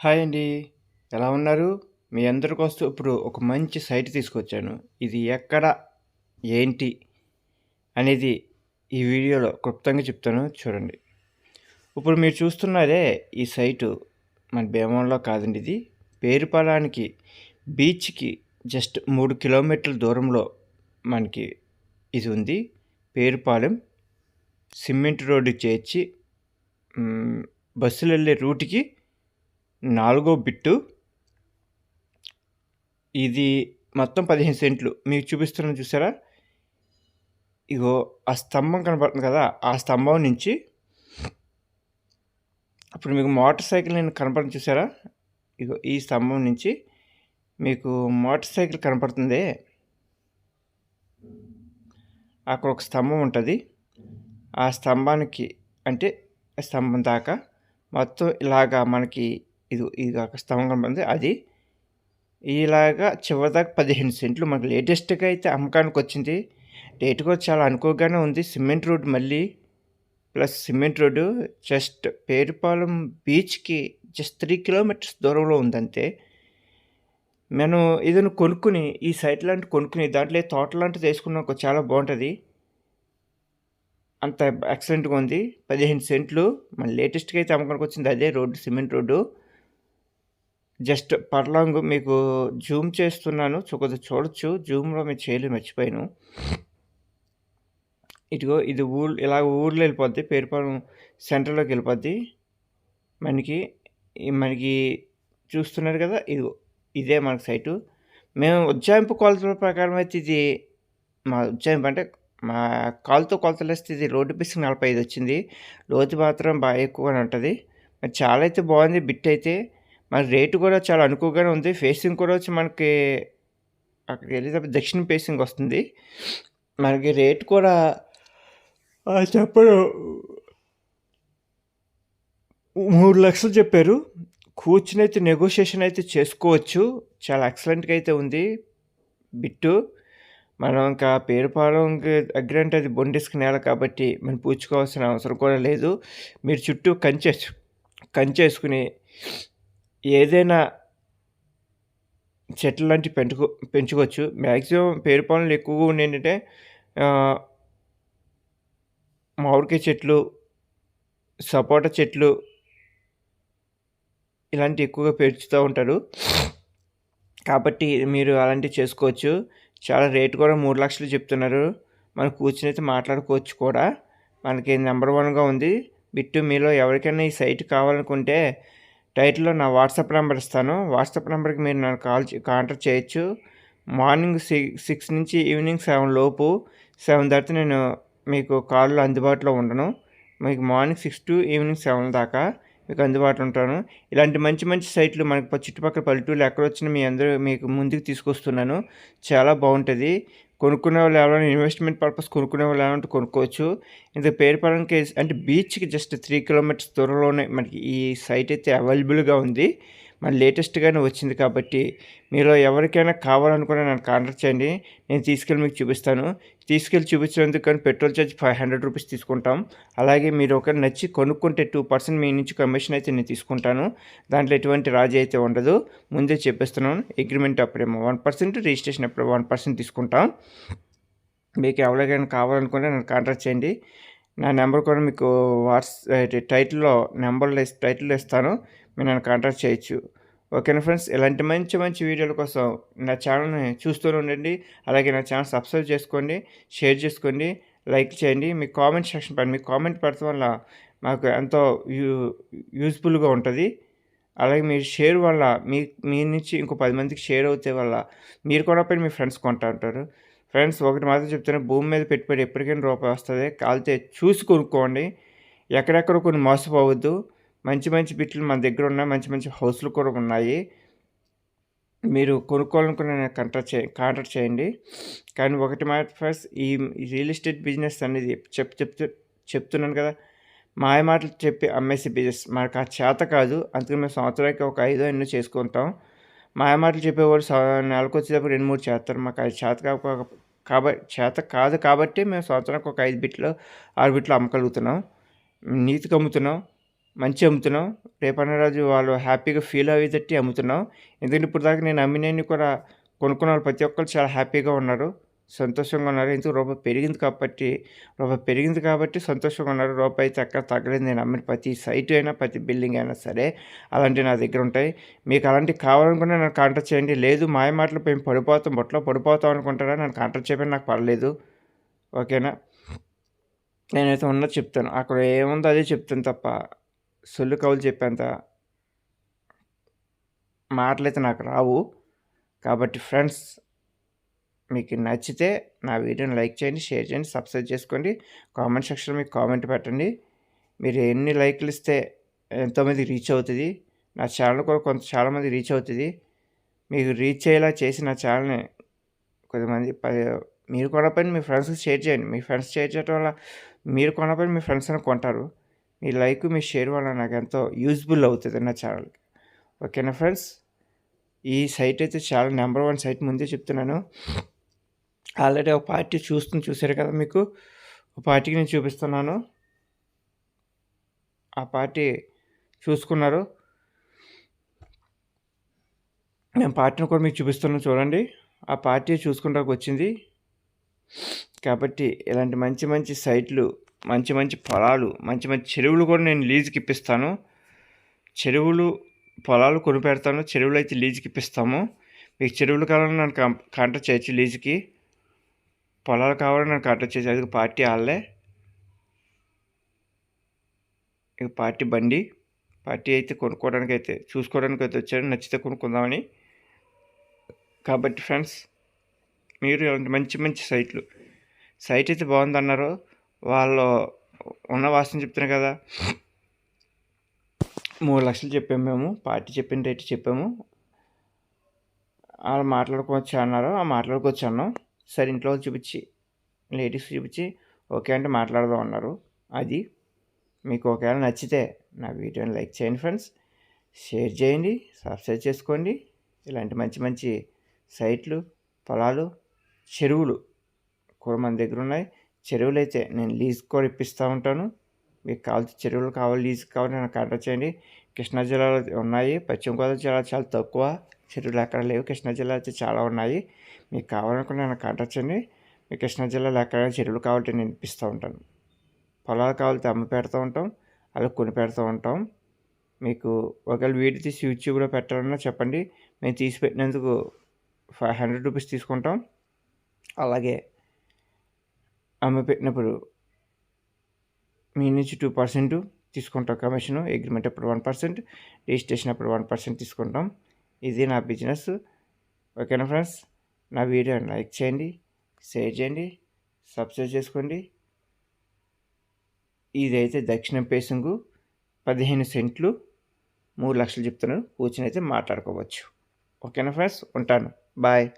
Hi అండి. ఎలా ఉన్నారు? మీ అందరి కోసం ఇప్పుడు ఒక మంచి సైట్ తీసుకొచ్చాను. ఇది ఎక్కడ, ఏంటి అనేది ఈ వీడియోలో క్లుప్తంగా చెప్తాను చూడండి. ఇప్పుడు మీరు చూస్తున్నదే ఈ సైటు మన భీమవరంలో కాదండి ఇది. పేరుపాలానికి బీచ్‌కి జస్ట్ 3 కిలోమీటర్ల దూరంలో మనకి ఇది ఉంది. పేరుపాలెం సిమెంట్ రోడ్డు చేర్చి బస్సులెళ్ళే రూట్‌కి 4 బిట్టు. ఇది మొత్తం 15 సెంట్లు. మీకు చూపిస్తున్నాను చూసారా? ఇగో ఆ స్తంభం కనపడుతుంది కదా! ఆ స్తంభం నుంచి ఇప్పుడు మీకు మోటార్ సైకిల్ నేను కనపడుతుంది చూసారా? ఇగో ఈ స్తంభం నుంచి మీకు మోటార్ సైకిల్ కనపడుతుందే, అక్కడ ఒక స్తంభం ఉంటది. ఆ స్తంభానికి అంటే స్తంభం దాకా మొత్తం ఇలాగా మనకి ఇది ఒక స్తంభం కనపడుతుంది. అది ఇలాగా చివరిదాకా 15 సెంట్లు మనకు లేటెస్ట్‌గా అయితే అమ్మకానికొచ్చింది. రేటు కూడా చాలా అనుకోగానే ఉంది. సిమెంట్ రోడ్ మళ్ళీ plus cement road just Perupalem బీచ్‌కి జస్ట్ 3 కిలోమీటర్స్ దూరంలో ఉందంతే. నేను ఏదైనా కొనుక్కొని ఈ సైట్ లాంటివి కొనుక్కొని దాంట్లో తోట లాంటిది వేసుకున్నాకో చాలా బావుంటది. అంత ఎక్సలెంట్‌గా ఉంది. 15 సెంట్లు మన లేటెస్ట్‌గా అయితే అమ్మకానికొచ్చింది అదే road, cement road. Just furlong మీకు జూమ్ చేస్తున్నాను. కొద్దిగా చూడొచ్చు. జూమ్‌లో మీరు చేయలేదు మర్చిపోయాను. ఇదిగో ఇది ఇలాగ ఊర్లో వెళ్ళిపోద్ది. పేరుపాలెం సెంటర్‌లోకి వెళ్ళిపోద్ది. మనకి మనకి చూస్తున్నారు కదా! ఇదిగో ఇదే మనకి సైటు. మేము ఉజ్జాయింపు కొలతల ప్రకారం అయితే ఇది మా ఉజ్జాయింపు అంటే మా కాలుతో కొలతలేస్తే ఇది రోడ్డు పీస్‌కి 45 వచ్చింది. లోతు మాత్రం బాగా ఎక్కువగానే ఉంటది. మరి చాలా అయితే బాగుంది బిట్ అయితే. మరి రేటు కూడా చాలా అనుకువగానే ఉంది. ఫేసింగ్ కూడా వచ్చి మనకి అక్కడికి వెళ్ళేటప్పుడు దక్షిణం ఫేసింగ్ వస్తుంది. మనకి రేట్ కూడా చెప్పరు 3,00,000 చెప్పారు. కూర్చొనైతే నెగోషియేషన్ అయితే చేసుకోవచ్చు. చాలా ఎక్సలెంట్‌గా అయితే ఉంది బిట్టు. మనం ఇంకా పేరుపాలెంకి దగ్గరంటే అది బొండిస్క్ నేల కాబట్టి మనం పూడ్చుకోవాల్సిన అవసరం కూడా లేదు. మీరు చుట్టూ కంచేసుకొని ఏదైనా చెట్లు లాంటివి పెంచుకోవచ్చు. మాక్సిమం పేరుపాలెంలో ఎక్కువగా ఉండేంటంటే మామిడికాయ చెట్లు, సపోటా చెట్లు ఇలాంటివి ఎక్కువగా పెంచుతూ ఉంటారు. కాబట్టి మీరు అలాంటివి చేసుకోవచ్చు. చాలా రేట్ కూడా 3,00,000 చెప్తున్నారు. మనం కూర్చొనైతే మాట్లాడుకోవచ్చు కూడా. మనకి నంబర్ 1గా ఉంది బిట్టు. మీలో ఎవరికైనా ఈ సైట్ కావాలనుకుంటే టైటిల్‌లో నా వాట్సాప్ నంబర్ ఇస్తాను. వాట్సాప్ నంబర్‌కి మీరు నన్ను కాంటాక్ట్ చేయొచ్చు. మార్నింగ్ 6 నుంచి ఈవినింగ్ 7 లోపు 7 తర్వాత నేను మీకు కాల్‌లో అందుబాటులో ఉండను. మీకు మార్నింగ్ 6 టు ఈవినింగ్ 7 దాకా మీకు అందుబాటులో ఉంటాను. ఇలాంటి మంచి మంచి సైట్లు మనకు చుట్టుపక్కల పల్లెటూర్లు ఎక్కడొచ్చినా మీకు ముందుకు తీసుకొస్తున్నాను. చాలా బాగుంటది. కొనుక్కునే వాళ్ళు ఎవరైనా ఇన్వెస్ట్‌మెంట్ పర్పస్ కొనుక్కునే వాళ్ళు ఎవరైనా ఉంటే కొనుక్కోవచ్చు. ఇంత పేరుపాలెంకి అంటే బీచ్‌కి జస్ట్ 3 కిలోమీటర్స్ దూరంలోనే మనకి ఈ సైట్ అయితే అవైలబుల్‌గా ఉంది. మన లేటెస్ట్‌గానే వచ్చింది కాబట్టి మీలో ఎవరికైనా కావాలనుకున్నా నన్ను కాంటాక్ట్ చేయండి. నేను తీసుకెళ్ళి మీకు చూపిస్తాను. తీసుకెళ్ళి చూపించినందుకు కానీ పెట్రోల్ ఛార్జ్ 500 రూపీస్ తీసుకుంటాం. అలాగే మీరు ఒకవేళ నచ్చి కొనుక్కుంటే 2% మీ నుంచి కమిషన్ అయితే నేను తీసుకుంటాను. దాంట్లో ఎటువంటి రాజీ అయితే ఉండదు. ముందే చెప్పేస్తున్నాను. అగ్రీమెంట్ అప్పుడేమో 1%, రిజిస్ట్రేషన్ అప్పుడు 1% తీసుకుంటాం. మీకు ఎవరికైనా కావాలనుకుంటే నన్ను కాంటాక్ట్ చేయండి. నా నెంబర్ కూడా మీకు టైటిల్‌లో టైటిల్‌లో ఇస్తాను. మీరు నన్ను కాంటాక్ట్ చేయొచ్చు. ఓకేనా ఫ్రెండ్స్. ఇలాంటి మంచి మంచి వీడియోల కోసం నా ఛానల్‌ని చూస్తూనే ఉండండి. అలాగే నా ఛానల్ సబ్స్క్రైబ్ చేసుకోండి, షేర్ చేసుకోండి, లైక్ చేయండి. మీ కామెంట్ సెక్షన్ పెట్టండి. మీ కామెంట్ పెట్టడం వల్ల మాకు ఎంతో యూజ్‌ఫుల్‌గా ఉంటది. అలాగే మీరు షేర్ వల్ల మీ నుంచి ఇంకో 10 మందికి షేర్ అవుతే వల్ల మీరు కొనకపోయినా మీ ఫ్రెండ్స్ కొంటా ఉంటారు. ఫ్రెండ్స్ ఒకటి మాత్రం చెప్తాను. భూమి మీద పెట్టుబడి ఎప్పటికైనా రూపాయి వస్తది. కాకపోతే చూసి కొనుక్కోండి. ఎక్కడెక్కడో కొన్ని మోసపోవద్దు. మంచి మంచి బిట్లు మన దగ్గర ఉన్నాయి. మంచి మంచి హౌస్‌లు కూడా ఉన్నాయి. మీరు కొనుక్కోవాలనుకున్న కాంటాక్ట్ చేయండి. కానీ ఒకటి మాట ఫ్రెండ్స్, ఈ రియల్ ఎస్టేట్ బిజినెస్ అనేది చెప్తున్నాను కదా! మాయ మాటలు చెప్పి అమ్మేసే బిజినెస్ మనకు ఆ చేత కాదు. అందుకని మేము సంవత్సరానికి ఒక 5 ఎన్నో చేసుకుంటాం. మాయ మాటలు చెప్పేవాడు నెలకొచ్చేటప్పుడు 2, 3 చేస్తారు. మాకు అది చేత కాదు కాబట్టి మేము సంవత్సరానికి ఒక 5 బిట్లు, 6 బిట్లు అమ్మగలుగుతున్నాం. నీతిగా అమ్ముతున్నాం. మంచి అమ్ముతున్నాం. రేపన్న రోజు వాళ్ళు హ్యాపీగా ఫీల్ అయ్యేటట్టు అమ్ముతున్నాం. ఎందుకంటే ఇప్పటిదాకా నేను అమ్మినయన్ని కూడా కొనుక్కున్న వాళ్ళు ప్రతి ఒక్కళ్ళు చాలా హ్యాపీగా ఉన్నారు. సంతోషంగా ఉన్నారు. ఎందుకు రూపాయి పెరిగింది కాబట్టి సంతోషంగా ఉన్నారు. రూపాయి అయితే ఎక్కడ తగ్గలేదు. నేను అమ్మిన ప్రతి సైట్ అయినా, ప్రతి బిల్డింగ్ అయినా సరే అలాంటివి నా దగ్గర ఉంటాయి. మీకు అలాంటివి కావాలనుకున్నా నన్ను కాంటాక్ట్ చేయండి. లేదు మాయ మాటలు మేము బుట్టలో పడిపోతాం అనుకుంటారా నన్ను కాంటాక్ట్ చేయమని నాకు పర్లేదు. ఓకేనా? నేనైతే ఉన్నది చెప్తాను. అక్కడ ఏముందో అదే చెప్తాను తప్ప సొల్లు కవులు చెప్పేంత మాటలైతే నాకు రావు. కాబట్టి ఫ్రెండ్స్, మీకు నచ్చితే నా వీడియోని లైక్ చేయండి, షేర్ చేయండి, సబ్స్క్రైబ్ చేసుకోండి. కామెంట్ సెక్షన్లో మీకు కామెంట్ పెట్టండి. మీరు ఎన్ని లైక్లు ఇస్తే ఎంతోమంది రీచ్ అవుతుంది. నా ఛానల్ కూడా చాలామంది రీచ్ అవుతుంది. మీకు రీచ్ అయ్యేలా చేసి నా ఛానల్ని కొద్దిమంది మీరు కొనపని మీ ఫ్రెండ్స్కి షేర్ చేయండి. మీ ఫ్రెండ్స్ షేర్ చేయడం వల్ల మీరు కొనపని మీ ఫ్రెండ్స్ అని కొంటారు. మీ లైక్ మీ షేర్ వల్ల నాకు ఎంతో యూజ్ఫుల్ అవుతుంది నా ఛానల్కి. ఓకేనా ఫ్రెండ్స్? ఈ సైట్ అయితే చాలా నెంబర్ 1 సైట్ ముందే చెప్తున్నాను. ఆల్రెడీ ఒక పార్టీ చూసారు కదా మీకు. ఒక పార్టీకి నేను చూపిస్తున్నాను. ఆ పార్టీ చూసుకున్నారు. నేను పార్టీని కూడా మీకు చూపిస్తున్నాను చూడండి. ఆ పార్టీ చూసుకుంటానికి వచ్చింది. కాబట్టి ఇలాంటి మంచి మంచి సైట్లు, మంచి మంచి పొలాలు, మంచి మంచి చెరువులు కూడా నేను లీజుకి ఇప్పిస్తాను. పొలాలు కొనిపెడతాను. చెరువులు అయితే లీజుకి ఇప్పిస్తాము. మీకు చెరువులు కావాలని నన్ను కాంటాక్ట్ చేయొచ్చు. లీజుకి పొలాలు కావాలని నన్ను కాంటాక్ట్ చేయొచ్చు. అది పార్టీ వాళ్ళే. ఇక పార్టీ బండి అయితే చూసుకోవడానికి అయితే వచ్చారు. నచ్చితే కొనుక్కుందామని. కాబట్టి ఫ్రెండ్స్, మీరు ఇలాంటి మంచి మంచి సైట్ అయితే బాగుందన్నారు. వాళ్ళు ఉన్న వాస్తవం చెప్తున్నారు కదా. 3 లక్షలు చెప్పాము మేము. పార్టీ చెప్పిన రేటు చెప్పాము. వాళ్ళు మాట్లాడుకోవచ్చు అన్నారు. మాట్లాడుకోవచ్చు అన్నాం. సరే ఇంట్లో లేడీస్ చూపించి ఓకే అంటే మాట్లాడదాం అన్నారు. అది మీకు ఒకవేళ నచ్చితే నా వీడియోని లైక్ చేయండి ఫ్రెండ్స్, షేర్ చేయండి, సబ్స్క్రైబ్ చేసుకోండి. ఇలాంటి మంచి మంచి సైట్లు, పొలాలు, చెరువులు కూడా మన దగ్గర ఉన్నాయి. చెరువులు అయితే నేను లీజ్ కూడా ఇప్పిస్తూ ఉంటాను. మీకు చెరువులు కావాలి, లీజ్ కావాలి నన్ను కాంటాక్ట్ చేయండి. కృష్ణా జిల్లాలో ఉన్నాయి. పశ్చిమ గోదావరి జిల్లా చాలా తక్కువ చెరువులు ఎక్కడ లేవు. కృష్ణా జిల్లా అయితే చాలా ఉన్నాయి. మీకు కావాలనుకుంటే నన్ను కాంటాక్ట్ చేయండి. మీకు కృష్ణా జిల్లాలో ఎక్కడ చెరువులు కావాలంటే నేను ఇప్పిస్తూ ఉంటాను. పొలాలు కావాలంటే అమ్మి పెడుతూ ఉంటాం, అలా కొని పెడుతూ ఉంటాం. మీకు ఒకవేళ వీడియో తీసి యూట్యూబ్లో పెట్టాలన్నా చెప్పండి. మేము తీసి పెట్టినందుకు 500 రూపీస్ తీసుకుంటాం. అలాగే అమ్మి పెట్టినప్పుడు మీ నుంచి 2% తీసుకుంటాం కమిషను. అగ్రిమెంట్ అప్పుడు 1%, రిజిస్ట్రేషన్ అప్పుడు 1% తీసుకుంటాం. ఇది నా బిజినెస్. ఓకేనా ఫ్రెండ్స్? నా వీడియోని లైక్ చేయండి, షేర్ చేయండి, సబ్స్క్రైబ్ చేసుకోండి. ఇదైతే దక్షిణం ఫేసింగు, 15 సెంట్లు, 3 లక్షలు చెప్తున్నాను. కూర్చొని అయితే మాట్లాడుకోవచ్చు. ఓకేనా ఫ్రెండ్స్? ఉంటాను. బాయ్.